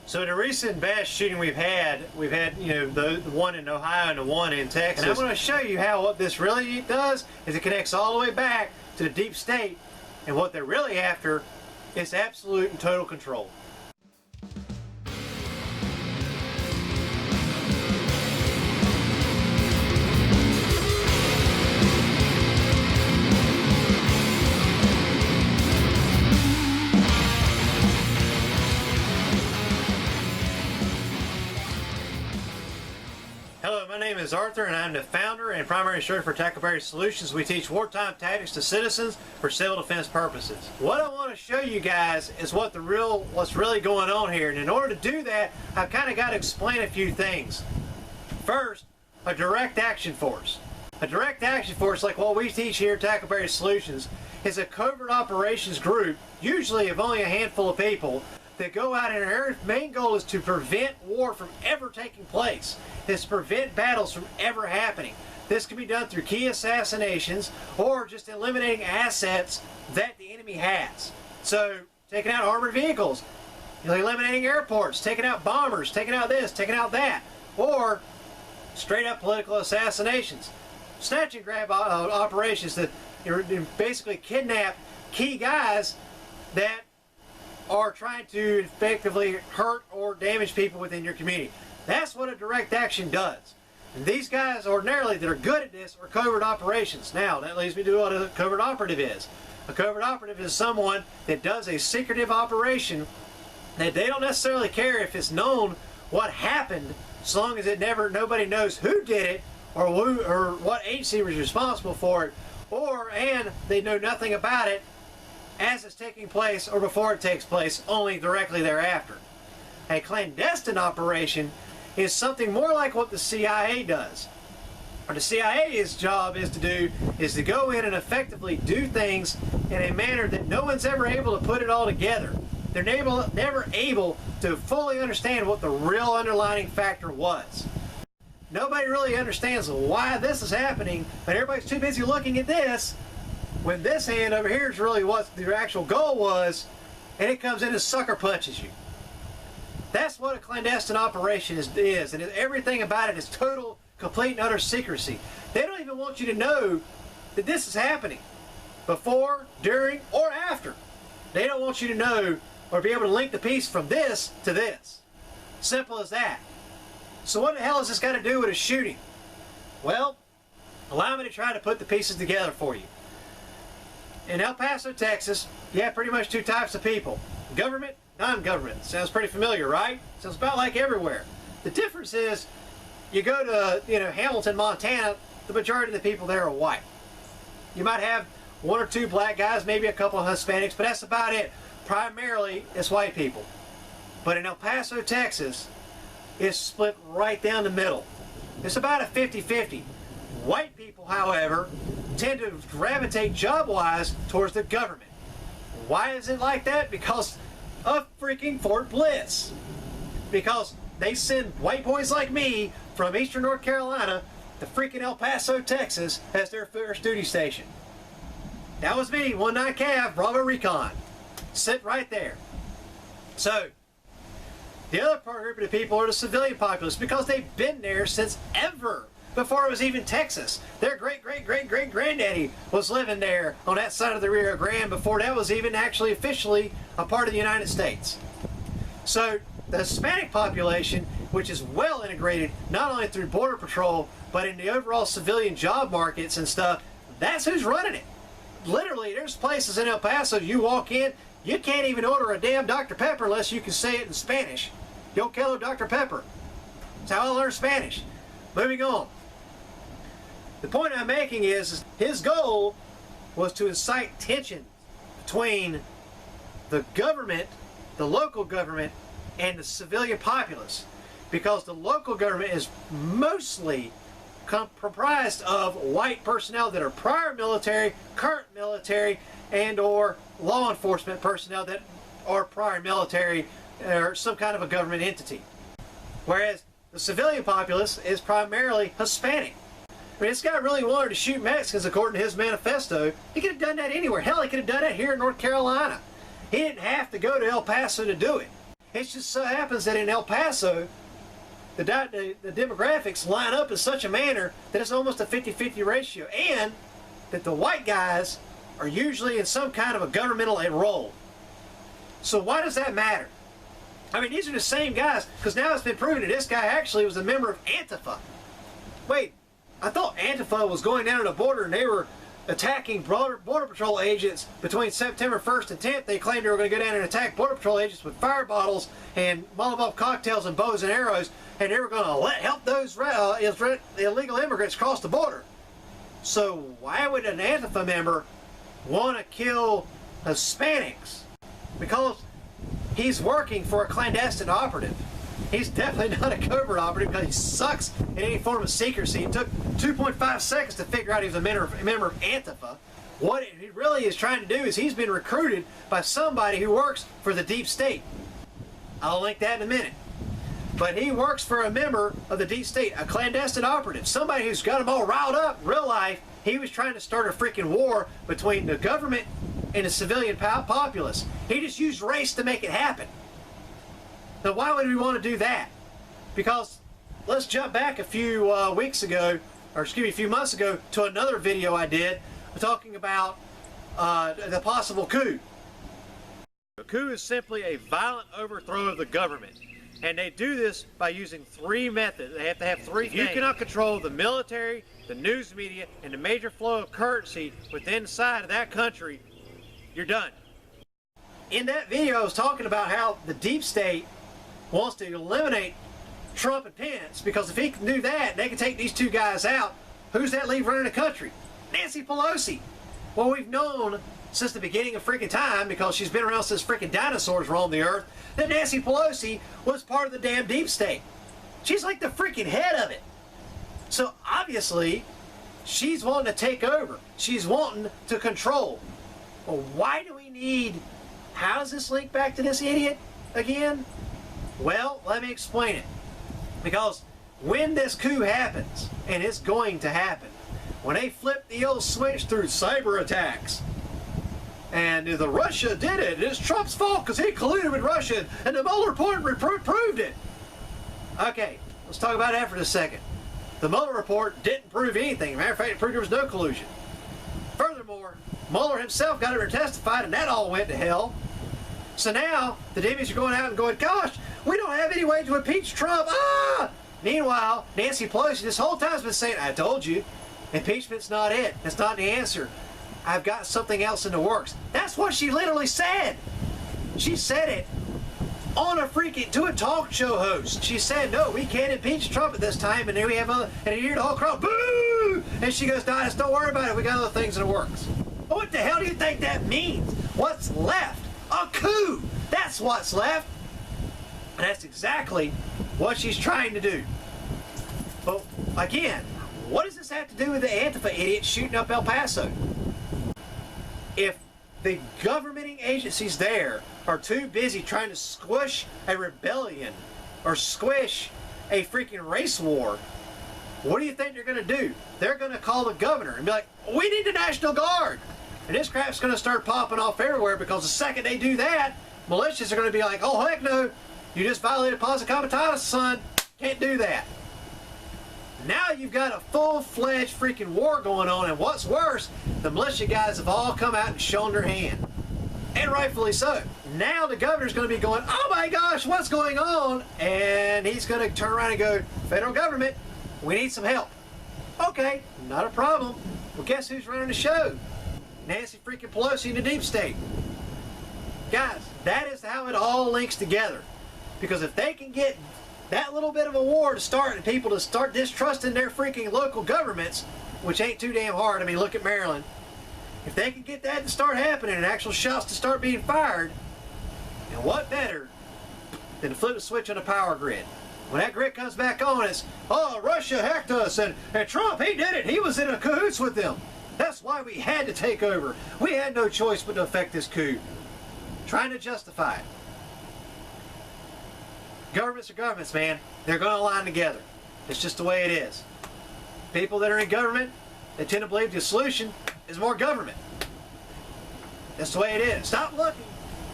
So in a recent mass shooting we've had the one in Ohio and the one in Texas. And I'm going to show you how what this really does is it connects all the way back to the deep state, and what they're really after is absolute and total control. Hello, my name is Arthur and I'm the founder and primary instructor for Tackleberry Solutions. We teach wartime tactics to citizens for civil defense purposes. What I want to show you guys is what's really going on here, and in order to do that, I've kind of got to explain a few things. First, a direct action force. A direct action force, like what we teach here at Tackleberry Solutions, is a covert operations group, usually of only a handful of people, that go out and their main goal is to prevent war from ever taking place. It's to prevent battles from ever happening. This can be done through key assassinations or just eliminating assets that the enemy has. So, taking out armored vehicles, eliminating airports, taking out bombers, taking out this, taking out that, or straight up political assassinations. Snatch and grab operations that basically kidnap key guys that are trying to effectively hurt or damage people within your community. That's what a direct action does. And these guys ordinarily that are good at this are covert operations. Now, that leads me to what a covert operative is. A covert operative is someone that does a secretive operation that they don't necessarily care if it's known what happened, as long as nobody knows who did it or what agency was responsible for it, and they know nothing about it as it's taking place or before it takes place, only directly thereafter. A clandestine operation is something more like what the CIA does. What the CIA's job is to do is to go in and effectively do things in a manner that no one's ever able to put it all together. They're never able to fully understand what the real underlying factor was. Nobody really understands why this is happening, but everybody's too busy looking at this, when this hand over here is really what the actual goal was, and it comes in and sucker punches you. That's what a clandestine operation is, and everything about it is total, complete, and utter secrecy. They don't even want you to know that this is happening, before, during, or after. They don't want you to know or be able to link the piece from this to this. Simple as that. So what the hell has this got to do with a shooting? Well, allow me to try to put the pieces together for you. In El Paso, Texas, you have pretty much two types of people. Government, non-government. Sounds pretty familiar, right? Sounds about like everywhere. The difference is, you go to Hamilton, Montana, the majority of the people there are white. You might have one or two black guys, maybe a couple of Hispanics, but that's about it. Primarily, it's white people. But in El Paso, Texas, it's split right down the middle. It's about a 50-50. White people, however, tend to gravitate job-wise towards the government. Why is it like that? Because of freaking Fort Bliss. Because they send white boys like me from eastern North Carolina to freaking El Paso, Texas as their first duty station. That was me, 19 Cav, Bravo Recon. Sit right there. So, the other group of the people are the civilian populace, because they've been there since ever. Before it was even Texas. Their great-great-great-great-granddaddy was living there on that side of the Rio Grande before that was even actually officially a part of the United States. So the Hispanic population, which is well integrated not only through Border Patrol, but in the overall civilian job markets and stuff, that's who's running it. Literally, there's places in El Paso you walk in, you can't even order a damn Dr. Pepper unless you can say it in Spanish. Yo quiero Dr. Pepper. That's how I learned Spanish. Moving on. The point I'm making is his goal was to incite tension between the government, the local government, and the civilian populace, because the local government is mostly comprised of white personnel that are prior military, current military, and or law enforcement personnel that are prior military or some kind of a government entity. Whereas the civilian populace is primarily Hispanic. I mean, this guy really wanted to shoot Mexicans according to his manifesto. He could have done that anywhere. Hell, he could have done that here in North Carolina. He didn't have to go to El Paso to do it. It just so happens that in El Paso, the demographics line up in such a manner that it's almost a 50-50 ratio, and that the white guys are usually in some kind of a governmental role. So why does that matter? I mean, these are the same guys, because now it's been proven that this guy actually was a member of Antifa. Wait, I thought Antifa was going down to the border and they were attacking Border Patrol agents between September 1st and 10th. They claimed they were going to go down and attack Border Patrol agents with fire bottles and Molotov cocktails and bows and arrows, and they were going to help those illegal immigrants cross the border. So why would an Antifa member want to kill Hispanics? Because he's working for a clandestine operative. He's definitely not a covert operative because he sucks in any form of secrecy. It took 2.5 seconds to figure out he was a member of Antifa. What he really is trying to do is he's been recruited by somebody who works for the deep state. I'll link that in a minute. But he works for a member of the deep state, a clandestine operative, somebody who's got them all riled up in real life. He was trying to start a freaking war between the government and the civilian populace. He just used race to make it happen. Now, why would we want to do that? Because let's jump back a few few months ago to another video I did talking about the possible coup. A coup is simply a violent overthrow of the government. And they do this by using three methods. They have to have three things. You cannot control the military, the news media, and the major flow of currency within inside of that country, you're done. In that video, I was talking about how the deep state wants to eliminate Trump and Pence, because if he can do that, they can take these two guys out. Who's that leave running the country? Nancy Pelosi. Well, we've known since the beginning of freaking time, because she's been around since freaking dinosaurs roamed the earth, that Nancy Pelosi was part of the damn deep state. She's like the freaking head of it. So obviously, she's wanting to take over. She's wanting to control. Well, why do we need... How does this link back to this idiot again? Well, let me explain it. Because when this coup happens, and it's going to happen, when they flip the old switch through cyber attacks, and the Russia did it, it's Trump's fault because he colluded with Russia, and the Mueller report proved it. Okay, let's talk about that for a second. The Mueller report didn't prove anything. As a matter of fact, it proved there was no collusion. Furthermore, Mueller himself got it testified, and that all went to hell. So now, the Demons are going out and going, gosh, we don't have any way to impeach Trump. Ah! Meanwhile, Nancy Pelosi this whole time has been saying, I told you, impeachment's not it. It's not the answer. I've got something else in the works. That's what she literally said. She said it on to a talk show host. She said, no, we can't impeach Trump at this time. And then we have and you hear the whole crowd, boo! And she goes, no, don't worry about it. We got other things in the works. Well, what the hell do you think that means? What's left? A coup. That's what's left. And that's exactly what she's trying to do. But again, what does this have to do with the Antifa idiots shooting up El Paso? If the governing agencies there are too busy trying to squish a rebellion or squish a freaking race war, what do you think they're going to do? They're going to call the governor and be like, we need the National Guard. And this crap's going to start popping off everywhere, because the second they do that, militias are going to be like, oh, heck no, you just violated Paso Comitatus, son. Can't do that. Now you've got a full-fledged freaking war going on, and what's worse, the militia guys have all come out and shown their hand. And rightfully so. Now the governor's going to be going, oh my gosh, what's going on? And he's going to turn around and go, federal government, we need some help. Okay, not a problem. Well, guess who's running the show? Nancy freaking Pelosi and the deep state. Guys, that is how it all links together. Because if they can get that little bit of a war to start, and people to start distrusting their freaking local governments, which ain't too damn hard. I mean, look at Maryland. If they can get that to start happening and actual shots to start being fired, and what better than to flip a switch on the power grid? When that grid comes back on, it's, oh, Russia hacked us, and Trump, he did it. He was in a cahoots with them. That's why we had to take over. We had no choice but to effect this coup. Trying to justify it. Governments are governments, man. They're going to align together. It's just the way it is. People that are in government, they tend to believe the solution is more government. That's the way it is. Stop looking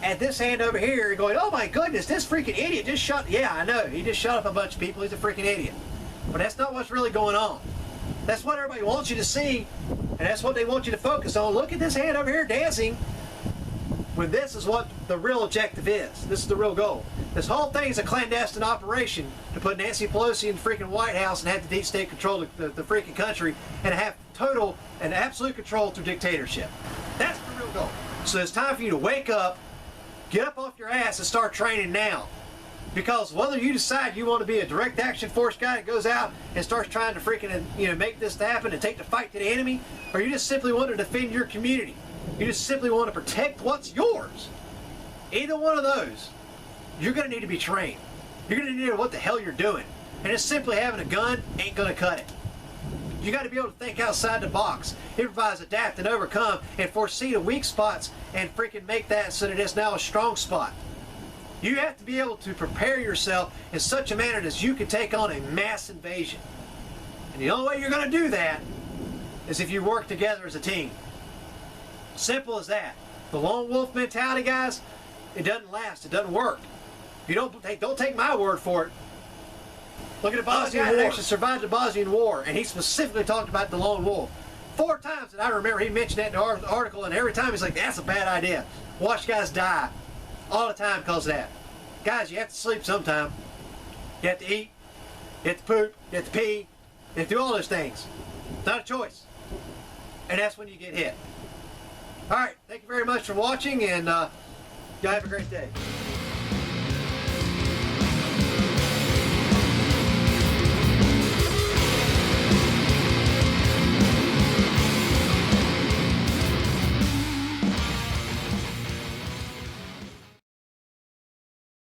at this hand over here going, oh my goodness, this freaking idiot just shot. Yeah, I know, he just shot up a bunch of people. He's a freaking idiot. But that's not what's really going on. That's what everybody wants you to see, and that's what they want you to focus on. Look at this hand over here dancing, when this is what the real objective is. This is the real goal. This whole thing is a clandestine operation to put Nancy Pelosi in the freaking White House and have the deep state control the freaking country and have total and absolute control through dictatorship. That's the real goal. So it's time for you to wake up, get up off your ass and start training now. Because whether you decide you want to be a direct action force guy that goes out and starts trying to freaking, make this happen and take the fight to the enemy, or you just simply want to defend your community, you just simply want to protect what's yours, either one of those, you're going to need to be trained. You're going to need to know what the hell you're doing. And just simply having a gun ain't going to cut it. You got to be able to think outside the box, improvise, adapt, and overcome, and foresee the weak spots and freaking make that so that it's now a strong spot. You have to be able to prepare yourself in such a manner that you can take on a mass invasion. And the only way you're going to do that is if you work together as a team. Simple as that. The lone wolf mentality, guys, it doesn't last. It doesn't work. You don't take my word for it. Look at the Bosnian War. He actually survived the Bosnian War, and he specifically talked about the lone wolf. 4 times that I remember he mentioned that in the article, and every time he's like, that's a bad idea. Watch guys die all the time because of that. Guys, you have to sleep sometime. You have to eat. You have to poop. You have to pee. You have to do all those things. It's not a choice. And that's when you get hit. All right. Thank you very much for watching, and y'all have a great day.